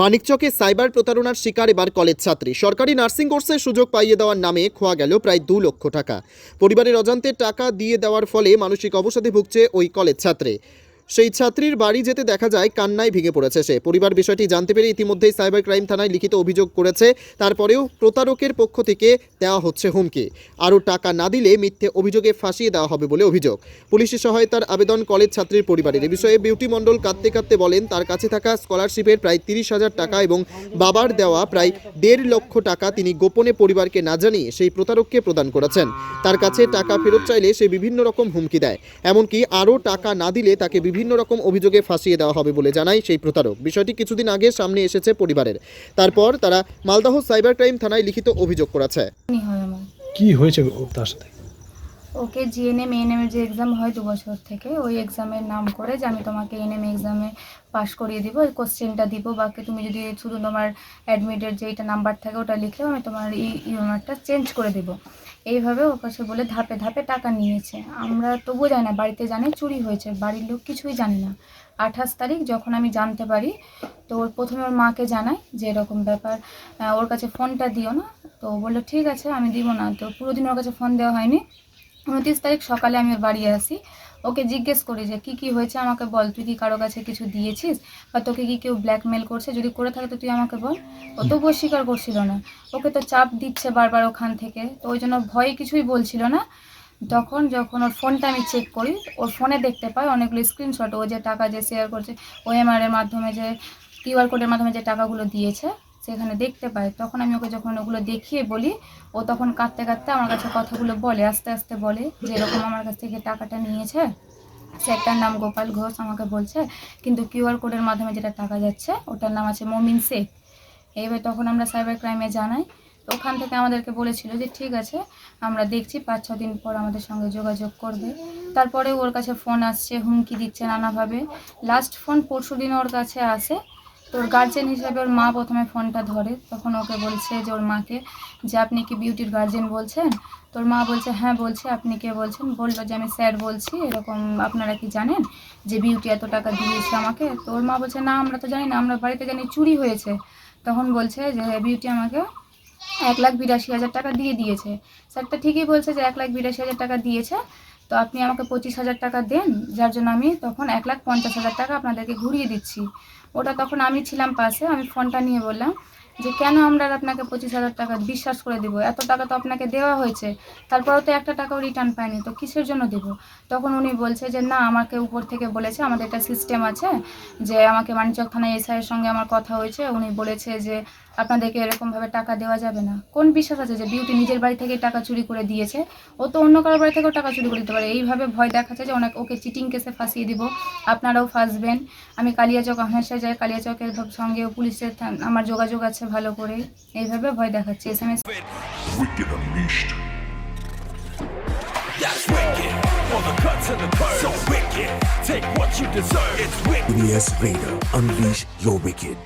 মানিকচকে cyber প্রতারণার শিকার এবার কলেজ ছাত্রী। সরকারি নার্সিং কোর্সের সুযোগ পাইয়ে দেওয়ার নামে খোয়া গেল প্রায় 2 লক্ষ টাকা। পরিবারের অজান্তে টাকা দিয়ে দেওয়ার ফলে মানসিক অবসাদে ভুগছে ওই কলেজ ছাত্রী। সেই ছাত্রীর বাড়ি যেতে দেখা যায় কান্নায় ভেঙে পড়েছে সে। পরিবার বিষয়টি জানতে পেরে ইতিমধ্যেই সাইবার ক্রাইম থানায় লিখিত অভিযোগ করেছে। তারপরেও প্রতারকের পক্ষ থেকে দেওয়া হচ্ছে হুমকি। আরও টাকা না দিলে মিথ্যে অভিযোগে ফাঁসিয়ে দেওয়া হবে বলে অভিযোগ। পুলিশের সহায়তার আবেদন কলেজ ছাত্রীর পরিবারের। এ বিষয়ে বিউটি মণ্ডল কাঁদতে কাঁদতে বলেন, তার কাছে থাকা স্কলারশিপের প্রায় 30,000 টাকা এবং বাবার দেওয়া প্রায় 1.5 লক্ষ টাকা তিনি গোপনে পরিবারকে না জানিয়ে সেই প্রতারককে প্রদান করেছেন। তার কাছে টাকা ফেরত চাইলে সে বিভিন্ন রকম হুমকি দেয়। এমনকি আরও টাকা না দিলে তাকে বিভিন্ন রকম অভিযোগে ফাঁসিয়ে দেওয়া হবে বলে জানায় সেই প্রতারক। বিষয়টি কিছুদিন আগে সামনে এসেছে পরিবারের। তারপর তারা মালদহ সাইবার ক্রাইম থানায় লিখিত অভিযোগ করেছে। কি হয়েছে তার সাথে? ওকে জিএনএম এএনএম এর যে এক্সাম হয় 2 বছর থেকে, ওই এক্সামের নাম করে যে আমি তোমাকে এএনএম এক্সামে পাস করিয়ে দিব, ওই কোশ্চেনটা দিব, বাকি তুমি যদি শুধু তোমার অ্যাডমিটের যেটা নাম্বার থাকে ওটা লিখলেও আমি তোমার ইউমারটা চেঞ্জ করে দেব। এইভাবে ওর কাছে বলে ধাপে ধাপে টাকা নিয়েছে। আমরা তবুও জানি না, বাড়িতে জানে চুরি হয়েছে, বাড়ির লোক কিছুই জানে না। 28 তারিখ যখন আমি জানতে পারি, তো ওর প্রথমে ওর মাকে জানাই যে এরকম ব্যাপার, ওর কাছে ফোনটা দিও না। তো ও বললো ঠিক আছে আমি দিব না। তো পুরো দিন ওর কাছে ফোন দেওয়া হয়নি। 29 তারিখ সকালে আমি ওর বাড়ি আসি, ওকে জিজ্ঞেস করি যে কি হয়েছে আমাকে বল, তুই কি কারো কাছে কিছু দিয়েছিস বা তোকে কি কেউ ব্ল্যাকমেল করছে, যদি করে থাকে তো তুই আমাকে বল। ও তবুও স্বীকার করছিল না, ওকে তো চাপ দিচ্ছে বারবার ওখান থেকে, তো ওই জন্য ভয়ে কিছুই বলছিল না। যখন ওর ফোনটা আমি চেক করি, ওর ফোনে দেখতে পাই অনেকগুলো স্ক্রিনশট, ও যে টাকা যে শেয়ার করছে ওএমআর এর মাধ্যমে, যে কিউআর কোডের মাধ্যমে যে টাকাগুলো দিয়েছে সেখানে দেখতে পাই। তখন আমি ওকে যখন ওগুলো দেখিয়ে বলি, ও তখন কাঁদতে কাঁদতে আমার কাছে কথাগুলো বলে, আস্তে আস্তে বলে যে এরকম আমার কাছ থেকে টাকাটা নিয়েছে, স্যারটার নাম গোপাল ঘোষ আমাকে বলছে, কিন্তু কিউআর কোডের মাধ্যমে যেটা টাকা যাচ্ছে ওটার নাম আছে মমিন শেখ। এইবার তখন আমরা সাইবার ক্রাইমে জানাই, তো ওখান থেকে আমাদেরকে বলেছিল যে ঠিক আছে আমরা দেখছি, 5-6 দিন পর আমাদের সঙ্গে যোগাযোগ করবে। তারপরে ওর কাছে ফোন আসছে, হুমকি দিচ্ছে নানাভাবে। লাস্ট ফোন পরশু দিন ওর কাছে আসে। তোর গার্জেন হিসেবে ওর মা প্রথমে ফোনটা ধরে, তখন ওকে বলছে যে ওর মাকে যে আপনি কি বিউটির গার্জেন বলছেন? তোর মা বলছে হ্যাঁ বলছি, আপনি কে বলছেন? বললো যে আমি স্যার বলছি, এরকম আপনারা কি জানেন যে বিউটি এত টাকা দিয়েছে আমাকে? তো ওর মা বলছে না আমরা তো জানি না, আমরা বাড়িতে জানি চুরি হয়েছে। তখন বলছে যে বিউটি আমাকে 1,82,000 টাকা দিয়ে দিয়েছে। স্যারটা ঠিকই বলছে যে 1,82,000 টাকা দিয়েছে, তো আপনি আমাকে 25,000 টাকা দেন, যার জন্য আমি তখন 1,50,000 টাকা আপনাদেরকে ঘুরিয়ে দিচ্ছি। ওটা তখন আমি ছিলাম পাশে, আমি ফোনটা নিয়ে বললাম যে কেন আমরা আপনাকে 25,000 টাকা বিশ্বাস করে দেবো, এত টাকা তো আপনাকে দেওয়া হয়েছে, তারপরেও তো একটা টাকাও রিটার্ন পাইনি, তো কিসের জন্য দেবো? তখন উনি বলছে যে না আমাকে উপর থেকে বলেছে, আমাদের একটা সিস্টেম আছে যে আমাকে মানিকচক থানায় এসআইয়ের সঙ্গে আমার কথা হয়েছে, উনি বলেছে যে আপনাদেরকে এরকমভাবে টাকা দেওয়া যাবে না। কোন বিশ্বাস আছে যে বিউটি নিজের বাড়ি থেকে টাকা চুরি করে দিয়েছে? ও তো অন্য কারোর বাড়ি থেকেও টাকা চুরি করে দিতে পারে। এইভাবে ভয় দেখাচ্ছে যে ওকে চিটিং কেসে ফাঁসিয়ে দিব, আপনারাও ফাঁসবেন। আমি কালিয়াচক হামেশা যাই, কালিয়াচকের সঙ্গে পুলিশের আমার যোগাযোগ আছে ভালো করে, এইভাবে ভয় দেখাচ্ছে SMS। Wicked Unleashed. That's wicked. For the cuts and the curves. So wicked. Take what you deserve. It's wicked. EBS Radio. Unleash your wicked.